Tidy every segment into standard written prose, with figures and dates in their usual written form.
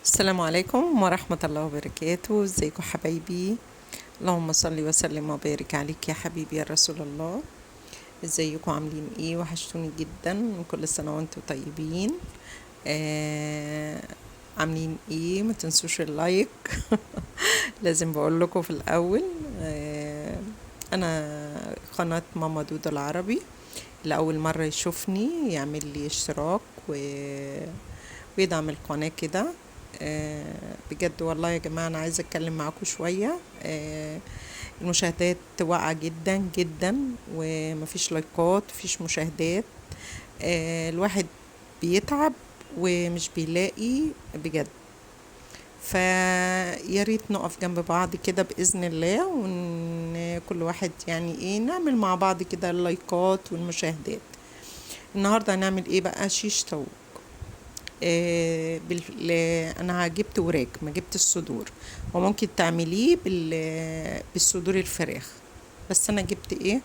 السلام عليكم ورحمة الله وبركاته. ازيكم حبايبي؟ اللهم صل وسلم وبارك عليك يا حبيبي يا رسول الله. ازيكم عاملين ايه؟ وحشتوني جدا. كل سنة وانتم طيبين. آه عاملين ايه؟ ما تنسوش اللايك. لازم بقول لكم في الاول. انا قناة ماما دودو العربي. لأول مرة يشوفني يعمل لي اشتراك ويدعم القناة كده. بجد والله يا جماعة أنا عايزة أتكلم معاكم شوية. المشاهدات واقعة جدا جدا، ومفيش لايكات، مفيش مشاهدات. الواحد بيتعب ومش بيلاقي بجد. فيا ريت نقف جنب بعض كده بإذن الله، وان كل واحد يعني ايه نعمل مع بعض كده اللايكات والمشاهدات. النهارده هنعمل ايه بقى؟ شيش طاووق. انا جبت وراك، ما جبت الصدور. وممكن تعمليه بالصدور الفراخ، بس انا جبت ايه؟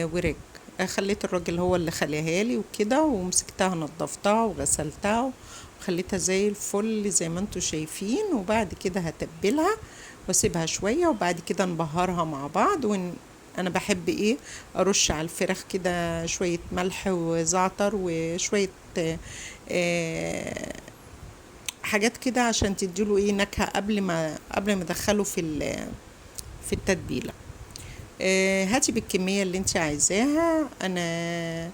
وراك. خليت الراجل هو اللي خليها لي وكده، ومسكتها نضفتها وغسلتها وخليتها زي الفل زي ما انتوا شايفين. وبعد كده هتبلها واسيبها شوية، وبعد كده نبهرها مع بعض. انا بحب ايه؟ ارش على الفراخ كده شوية ملح وزعتر وشوية آه، حاجات كده عشان تديله ايه نكهة قبل ما ادخله في التتبيلة. هاتي بالكمية اللي انت عايزاها. انا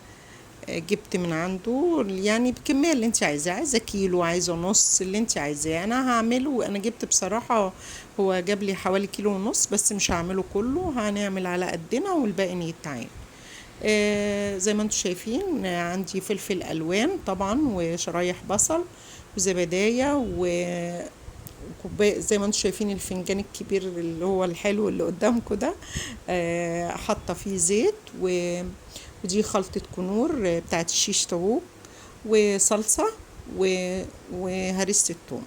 جبت من عنده يعني بالكمية اللي انت عايزاها، عايزة كيلو، عايزة نص، اللي انت عايزاه انا هعمله. انا جبت بصراحة، هو جاب لي حوالي كيلو ونص، بس مش هعمله كله، هنعمل على قدنا والباقي يتعين. زي ما انتم شايفين، عندي فلفل الوان طبعا، وشرايح بصل، وزبدايه، وكوبايه زي ما انتم شايفين الفنجان الكبير اللي هو الحلو اللي قدامكم ده. حاطه فيه زيت ودي خلطه كنور بتاعت الشيش طاووق، وصلصه، وهريسه الثوم.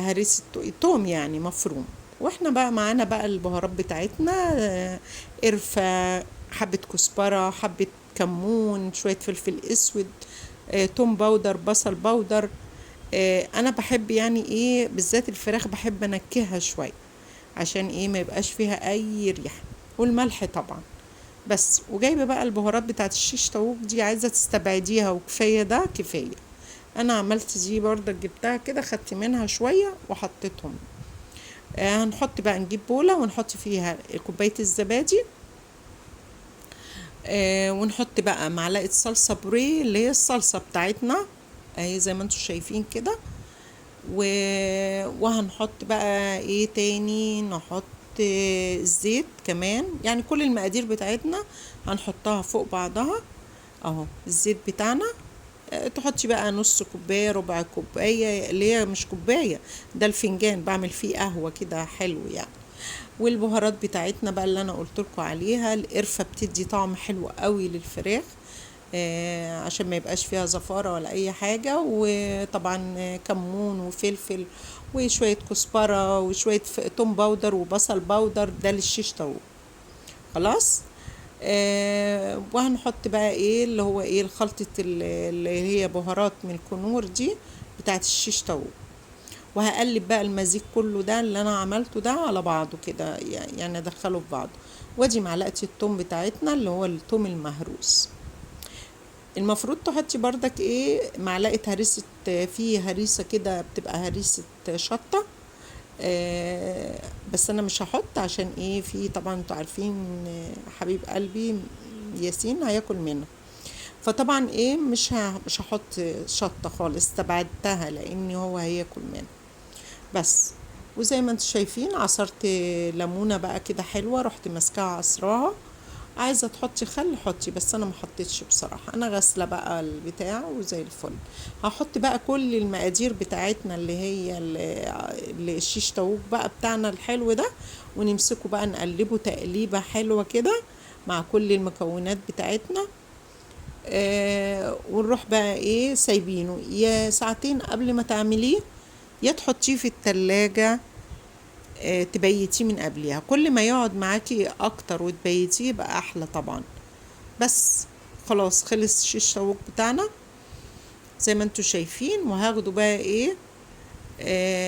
هريسه الثوم يعني مفروم. واحنا بقى معانا بقى البهارات بتاعتنا. قرفة، حبة كزبرة، حبة كمون، شوية فلفل اسود، توم باودر، بصل باودر. انا بحب يعني ايه بالذات الفراخ بحب انكهها شوية، عشان ايه ما يبقاش فيها اي ريحة. والملح طبعا بس. وجايبه بقى البهارات بتاعت الشيش طاووق دي، عايزه تستبعديها وكفايه ده كفايه. انا عملت دي برضه، جبتها كده خدت منها شويه وحطيتهم. هنحط بقى، نجيب بوله ونحط فيها كوبايه الزبادي. ونحط بقى معلقه صلصه بوريه اللي هي الصلصه بتاعتنا اهي زي ما انتم شايفين كده. و... وهنحط بقى ايه تاني؟ نحط الزيت كمان، يعني كل المقادير بتاعتنا هنحطها فوق بعضها. اهو الزيت بتاعنا. تحطي بقى نص كوباية، ربع كوباية، اللي هي مش كوباية، ده الفنجان بعمل فيه قهوة كده حلو يعني. والبهارات بتاعتنا بقى اللي انا قلت لكم عليها، القرفة بتدي طعم حلو قوي للفراخ، عشان ما يبقاش فيها زفارة ولا اي حاجة. وطبعا كمون وفلفل وشوية كزبرة وشوية توم باودر وبصل باودر، ده للشيش طاووق. خلاص. وهنحط بقى ايه اللي هو ايه الخلطة اللي هي بهارات من الكنور دي بتاعت الشيش طاووق. وهقلب بقى المزيج كله ده اللي انا عملته ده على بعضه كده، يعني ادخله في بعضه. وادي معلقة التوم بتاعتنا اللي هو التوم المهروس. المفروض تحطي بردك ايه معلقة هريسة، في هريسة كده بتبقى هريسة شطة. بس انا مش هحط عشان ايه، في طبعا انتوا عارفين حبيب قلبي ياسين هياكل منها. فطبعا ايه مش هحط شطة خالص، استبعدتها لان هو هياكل منها بس. وزي ما انتوا شايفين عصرت ليمونة بقى كده حلوة، رحت ماسكاها عصراها. عايزة تحطي خل حطي، بس انا ما حطيتش بصراحة، انا غاسلة بقى البتاع وزي الفل. هحط بقى كل المقادير بتاعتنا اللي هي اللي الشيش طاووق بقى بتاعنا الحلو ده، ونمسكه بقى نقلبه تقليبة حلوة كده مع كل المكونات بتاعتنا. ونروح بقى ايه سايبينه يا ساعتين قبل ما تعمليه، يا تحطيه في التلاجة تبيتيه من قبلها. كل ما يقعد معاكي اكتر وتبيتيه يبقى احلى طبعا. بس خلاص خلص الشيش طاووق بتاعنا زي ما انتوا شايفين. وهاخده بقى ايه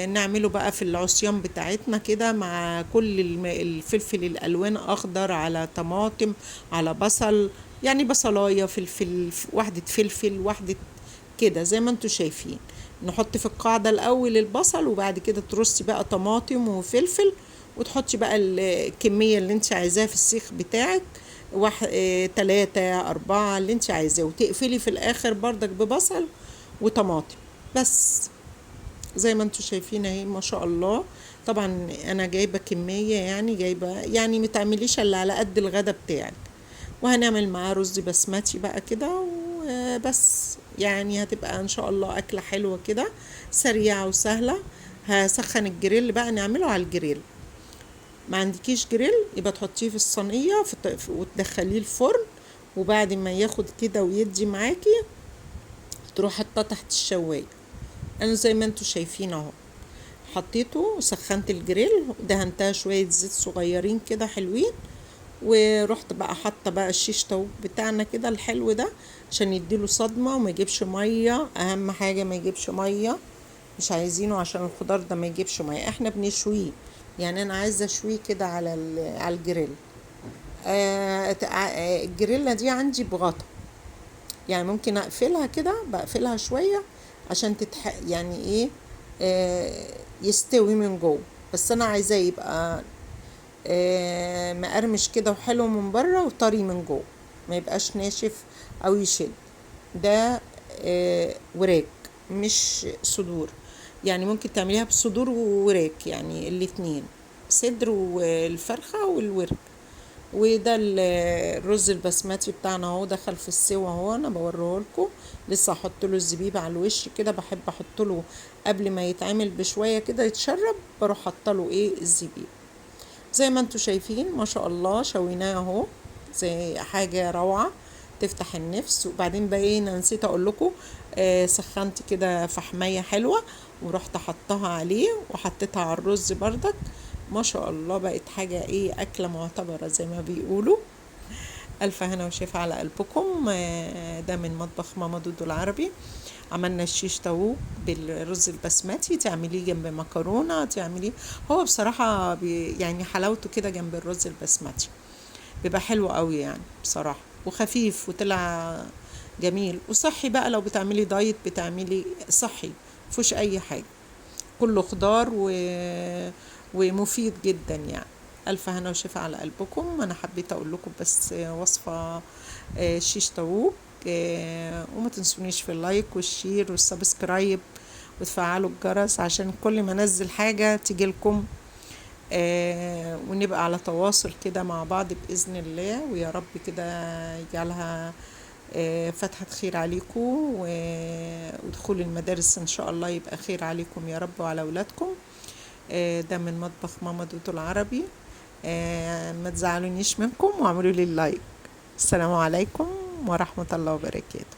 نعمله بقى في العصيان بتاعتنا كده مع كل الفلفل الالوان، اخضر على طماطم على بصل، يعني بصلايه، فلفل، واحده فلفل، واحده كده زي ما انتوا شايفين. نحط في القاعدة الأول البصل، وبعد كده ترصي بقى طماطم وفلفل، وتحطي بقى الكمية اللي انت عايزاها في السيخ بتاعك، واحد 3 4 اللي انت عايزاه، وتقفلي في الآخر بردك ببصل وطماطم بس. زي ما انتوا شايفين اهي ما شاء الله. طبعا انا جايبة كمية، يعني جايبة، يعني متعمليش الا على قد الغدا بتاعك. وهنعمل معاه رز بسمتي بقى كده وبس، يعني هتبقى ان شاء الله اكلة حلوة كده سريعة وسهلة. هسخن الجريل بقى، نعمله على الجريل. ما عندكيش جريل يبقى تحطيه في الصينية وتدخليه الفرن، وبعد ما ياخد كده ويدي معاكي تروح حطاه تحت الشواية. انا زي ما انتوا شايفين اهو، حطيته وسخنت الجريل ودهنتها شوية زيت صغيرين كده حلوين، ورحت بقى حاطه بقى الشيش طاووق بتاعنا كده الحلو ده عشان يديله صدمه وما يجيبش ميه. اهم حاجه ما يجيبش ميه، مش عايزينه عشان الخضار ده ما يجيبش ميه، احنا بنشويه. يعني انا عايزه اشويه كده على الجريل. الجريلة دي عندي بغطا، يعني ممكن اقفلها كده، بقفلها شويه عشان يعني ايه، يستوي من جوه. بس انا عايزاه يبقى مقرمش كده وحلو من بره وطري من جوه، ما يبقاش ناشف او يشد. ده وراك مش صدور، يعني ممكن تعمليها بصدور ووراك، يعني الاتنين، صدر والفرخة والورك. وده الرز البسمتي بتاعنا اهو دخل في السوا اهو، انا بوريه لكم. لسه هحط له الزبيب على الوش كده، بحب احط له قبل ما يتعمل بشويه كده يتشرب، بروح حاطه له الزبيب. زي ما انتوا شايفين ما شاء الله شويناه اهو، زي حاجة روعة تفتح النفس. وبعدين بقى انا نسيت اقول لكم، سخنت كده فحمية حلوة ورحت حطها عليه وحطيتها على الرز بردك. ما شاء الله بقت حاجة اكلة معتبرة زي ما بيقولوا. ألف هنا وشفا على قلبكم. ده من مطبخ ماما دودو العربي. عملنا الشيش طاووق بالرز البسمتي، تعمليه جنب مكرونة، تعمليه هو بصراحة يعني حلاوته كده جنب الرز البسمتي بيبقى حلو قوي يعني بصراحة، وخفيف وطلع جميل وصحي بقى. لو بتعملي دايت بتعملي صحي، مفيهوش اي حاجة، كله خضار ومفيد جدا يعني. ألف هنا وشفا على قلبكم. أنا حبيت أقول لكم بس وصفة شيش طاووق. وما تنسونيش في اللايك والشير والسبسكرايب وتفعلوا الجرس عشان كل ما انزل حاجة تيجي لكم. ونبقى على تواصل كده مع بعض بإذن الله، ويا رب كده يجعلها فتحة خير عليكم، ودخول المدارس إن شاء الله يبقى خير عليكم يا رب وعلى أولادكم. ده من مطبخ ماما دوتو العربي. ما تزعلونيش منكم واعملوا لي اللايك. السلام عليكم ورحمة الله وبركاته.